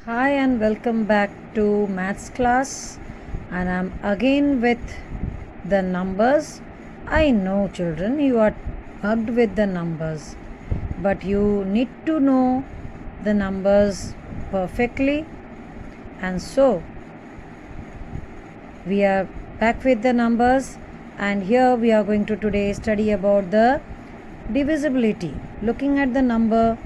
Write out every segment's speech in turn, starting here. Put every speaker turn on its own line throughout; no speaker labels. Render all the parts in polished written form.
Hi and welcome back to maths class, and I'm again with the numbers. I know children you are bugged with the numbers, but you need to know the numbers perfectly, and so we are back with the numbers, and here we are going to today study about the divisibility. Looking at the number,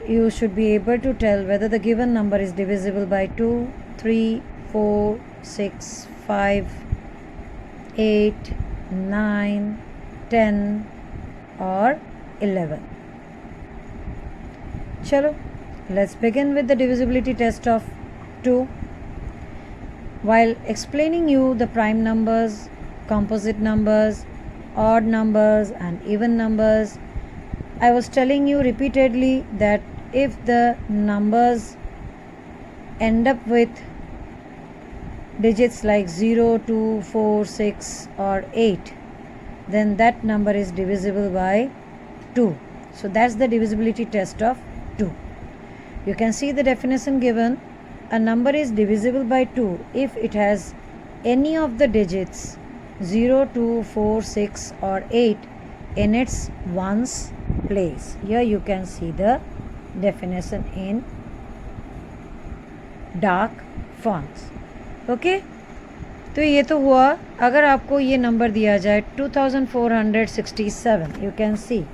you should be able to tell whether the given number is divisible by 2, 3, 4, 6, 5, 8, 9, 10 or 11. Chalo, let's begin with the divisibility test of 2. While explaining you the prime numbers, composite numbers, odd numbers and even numbers, I was telling you repeatedly that if the numbers end up with digits like 0, 2, 4, 6 or 8, then that number is divisible by 2. So that's the divisibility test of 2. You can see the definition given. A number is divisible by 2 if it has any of the digits 0, 2, 4, 6 or 8 in its ones place. Here you can see the definition in dark fonts. Okay, तो ये तो हुआ. अगर आपको ये number दिया जाए 2467, you can see,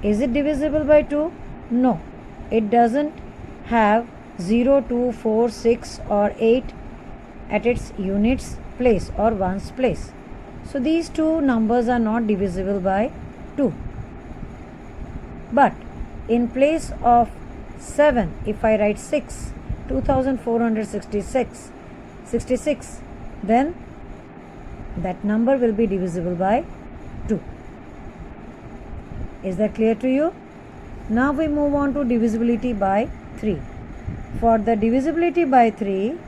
is it divisible by 2? No, it doesn't have 0, 2, 4, 6 or 8 at its units place or ones place. So these two numbers are not divisible by 2. But in place of 7, if I write 6, 2466, then that number will be divisible by 2. Is that clear to you? Now we move on to divisibility by 3. For the divisibility by 3,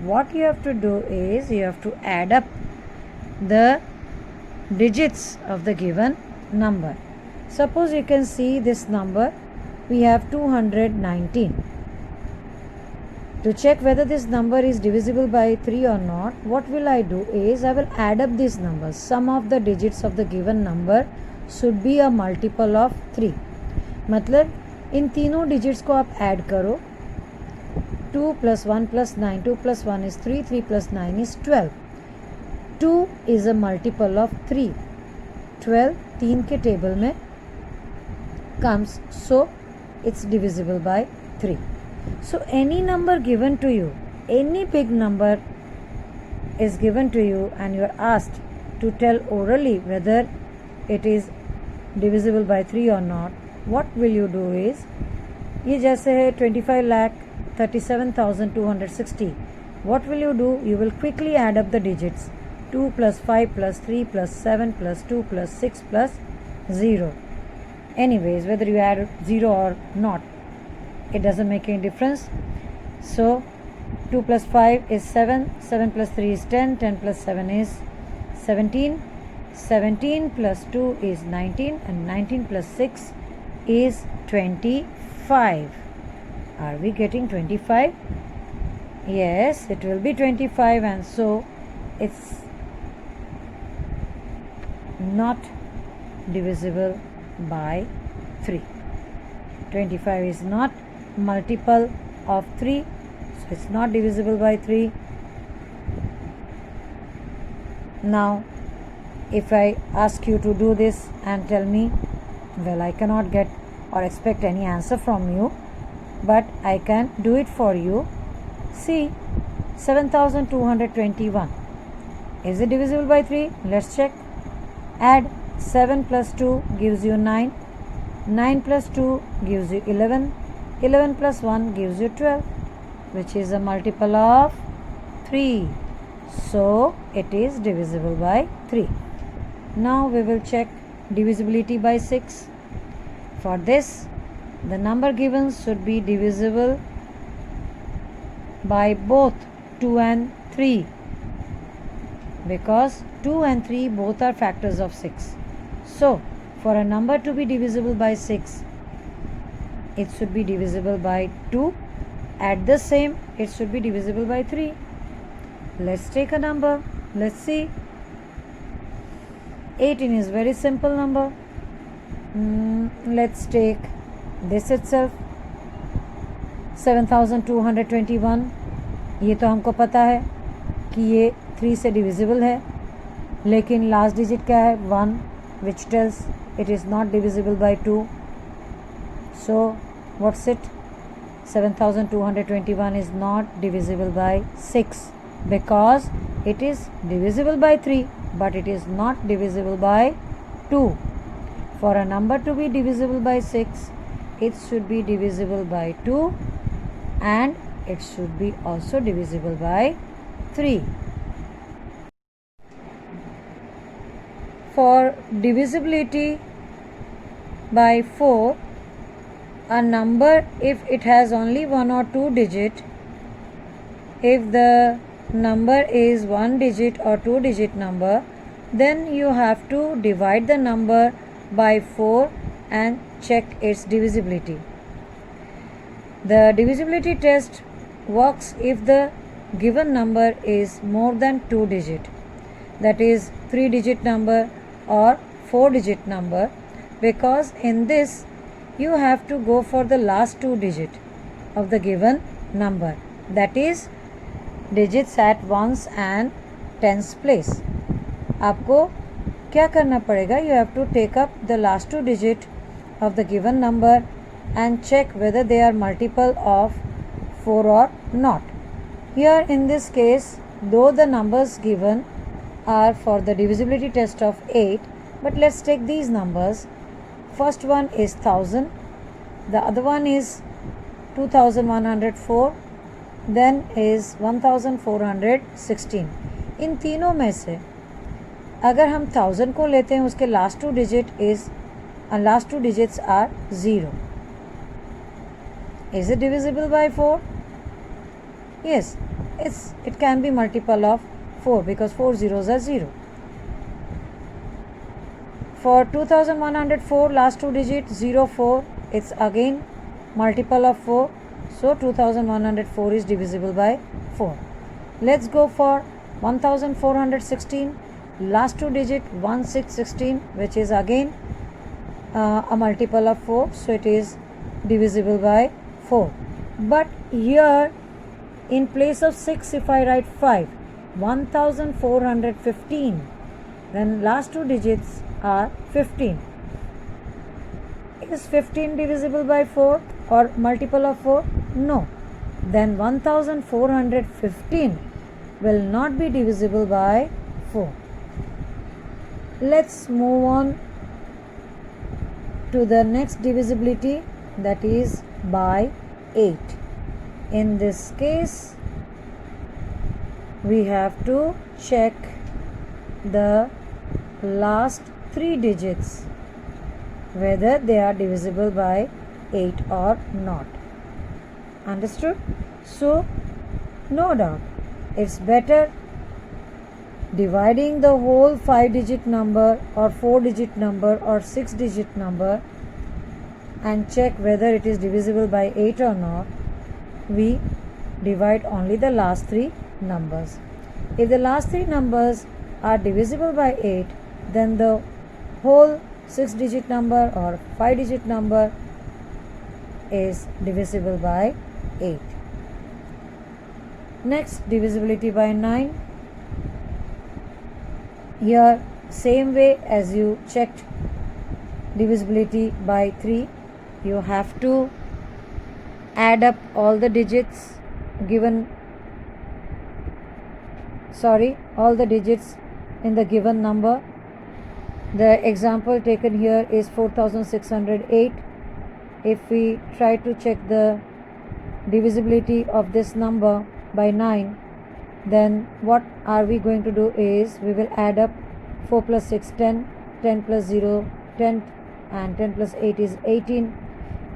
what you have to do is you have to add up the digits of the given number. Suppose you can see this number, we have 219. To check whether this number is divisible by 3 or not, what will I do is I will add up these numbers. Sum of the digits of the given number should be a multiple of 3. मतलब इन तीनों digits को आप add करो. 2 plus 1 plus 9, 2 plus 1 is 3, 3 plus 9 is 12. 2 is a multiple of 3. 12 3 के table में comes, so it's divisible by 3. So any number given to you, any big number is given to you and you are asked to tell orally whether it is divisible by 3 or not, what will you do is, ये जैसे है 25,37,260, what will you do? You will quickly add up the digits. 2 plus 5 plus 3 plus 7 plus 2 plus 6 plus 0. Anyways, whether you add 0 or not, it doesn't make any difference. So 2 plus 5 is 7, 7 plus 3 is 10, 10 plus 7 is 17, 17 plus 2 is 19 and 19 plus 6 is 25. Are we getting 25? Yes, it will be 25, and so it's not divisible by 3. 25 is not multiple of 3, so it's not divisible by 3. Now if I ask you to do this and tell me, well, I cannot get or expect any answer from you, but I can do it for you. See, 7221, is it divisible by 3? Let's check. Add 7 plus 2 gives you 9, 9 plus 2 gives you 11, 11 plus 1 gives you 12, which is a multiple of 3. So it is divisible by 3. Now we will check divisibility by 6. For this, the number given should be divisible by both 2 and 3, because 2 and 3 both are factors of 6. So for a number to be divisible by 6, it should be divisible by 2. At the same, it should be divisible by 3. Let's take a number. Let's see. 18 is very simple number. Let's take this itself. 7221. ये तो हमको पता है कि ये 3 से divisible है, लेकिन लास्ट डिजिट क्या है? 1, which tells it is not divisible by 2. So what's it? 7221 is not divisible by 6 because it is divisible by 3, but it is not divisible by 2. For a number to be divisible by 6, it should be divisible by 2 and it should be also divisible by 3. For divisibility by 4, a number, if it has only 1 or 2 digit, if the number is 1 digit or 2 digit number, then you have to divide the number by 4 and check its divisibility. The divisibility test works if the given number is more than 2 digit, that is 3 digit number or 4 digit number, because in this you have to go for the last 2 digit of the given number, that is digits at 1s and 10s place. आपको क्या करना पड़ेगा? You have to take up the last 2 digit of the given number and check whether they are multiple of 4 or not. Here in this case, though the numbers given are for the divisibility test of 8, but let's take these numbers. First one is 1000, the other one is 2104, then is 1416. इन तीनों में से अगर हम 1000 को लेते हैं, उसके last 2 digits are 0. Is it divisible by 4? Yes, it can be multiple of 4 because 4 zeros are 0. For 2104, last 2 digits 04, it's again multiple of 4. So 2104 is divisible by 4. Let's go for 1416, last 2 digit 1616, which is again a multiple of 4. So it is divisible by 4. But here in place of 6, if I write 5, 1415, then last 2 digits are 15. Is 15 divisible by 4 or multiple of 4? No. Then 1415 will not be divisible by 4. Let's move on to the next divisibility, that is by 8. In this case, we have to check the last 3 digits whether they are divisible by 8 or not. Understood? So, no doubt, it's better dividing the whole 5-digit number or 4-digit number or 6-digit number and check whether it is divisible by 8 or not. We divide only the last 3 numbers. If the last 3 numbers are divisible by 8, then the whole 6-digit number or 5-digit number is divisible by 8. Next, divisibility by 9. Here, same way as you checked divisibility by 3, you have to add up all the digits all the digits in the given number. The example taken here is 4608. If we try to check the divisibility of this number by 9, then what are we going to do is we will add up 4 plus 6 10, 10 plus 0 10, and 10 plus 8 is 18.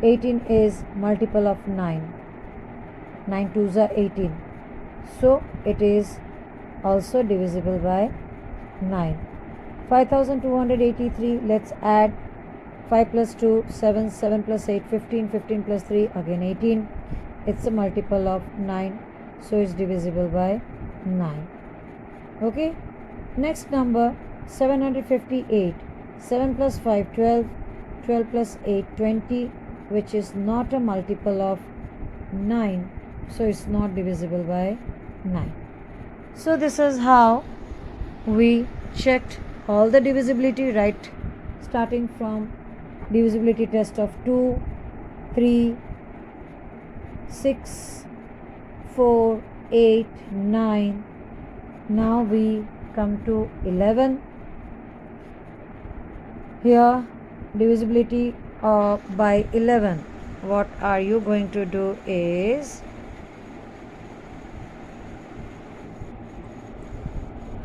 18 is multiple of 9. 9 twos are 18. So it is also divisible by 9. 5283, let's add 5 plus 2, 7, 7 plus 8, 15, 15 plus 3, again 18. It's a multiple of 9, so it's divisible by 9. Okay, next number 758. 7 plus 5, 12, 12 plus 8, 20, which is not a multiple of 9, so it's not divisible by 9. So this is how we checked all the divisibility, right, starting from divisibility test of 2, 3, 6, 4, 8, 9. Now we come to 11. Here divisibility by 11. What are you going to do is,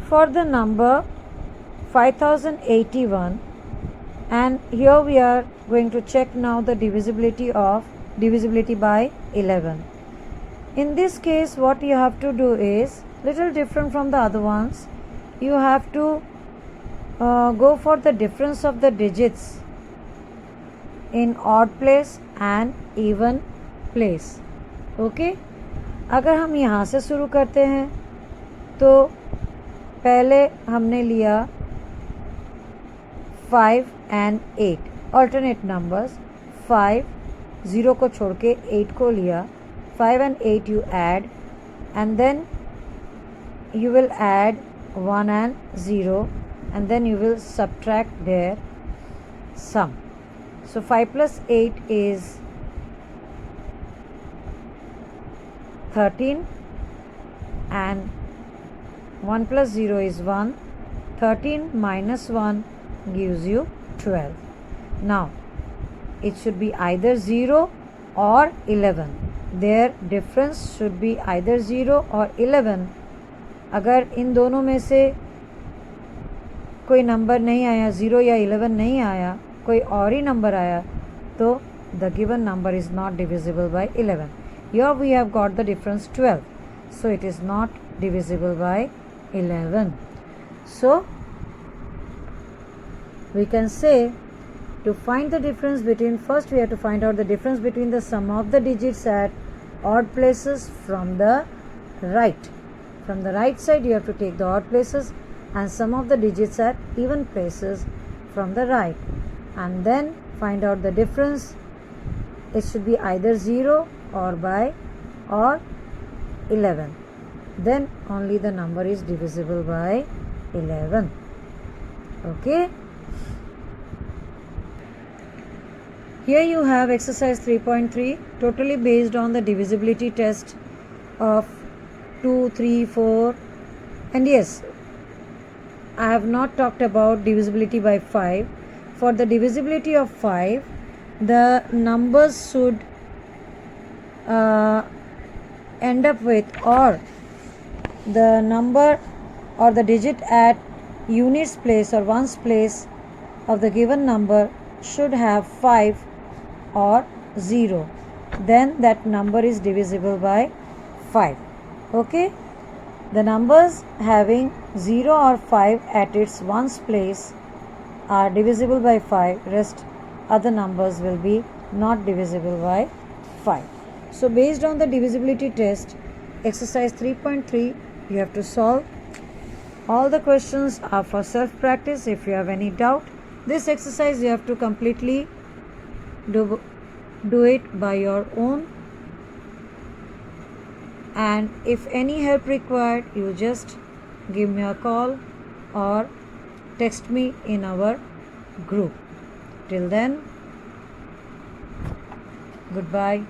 for the number 5081, and here we are going to check now the divisibility by 11. In this case, what you have to do is little different from the other ones. You have to go for the difference of the digits in odd place and even place. Okay, अगर हम यहाँ से शुरू करते हैं तो पहले हमने लिया 5 and 8 alternate numbers. 5 0 को छोड़ के 8 को लिया. 5 and 8 you add, and then you will add 1 and 0, and then you will subtract their sum. So 5 plus 8 is 13, and 1 plus 0 is 1. 13 minus 1 gives you 12. Now it should be either 0 or 11. Their difference should be either 0 or 11. अगर इन दोनों में से कोई number नहीं आया, 0 या 11 नहीं आया, कोई और ही नंबर आया, तो the given number is not divisible by 11. Here we have got the difference 12, so it is not divisible by 11. So we can say, to find the difference between, first we have to find out the difference between the sum of the digits at odd places from the right. From the right side you have to take the odd places, and sum of the digits at even places from the right, and then find out the difference. It should be either 0 or 11. Then only the number is divisible by 11. Okay. Here you have exercise 3.3, totally based on the divisibility test of 2, 3, 4, and yes, I have not talked about divisibility by 5. For the divisibility of 5, the numbers should end up with, or the number or the digit at units place or ones place of the given number should have 5 or 0. Then that number is divisible by 5. Okay, the numbers having 0 or 5 at its ones place are divisible by 5. Rest other numbers will be not divisible by 5. So based on the divisibility test, exercise 3.3, you have to solve. All the questions are for self practice. If you have any doubt, this exercise you have to completely do it by your own, and if any help required, you just give me a call or text me in our group. Till then, goodbye.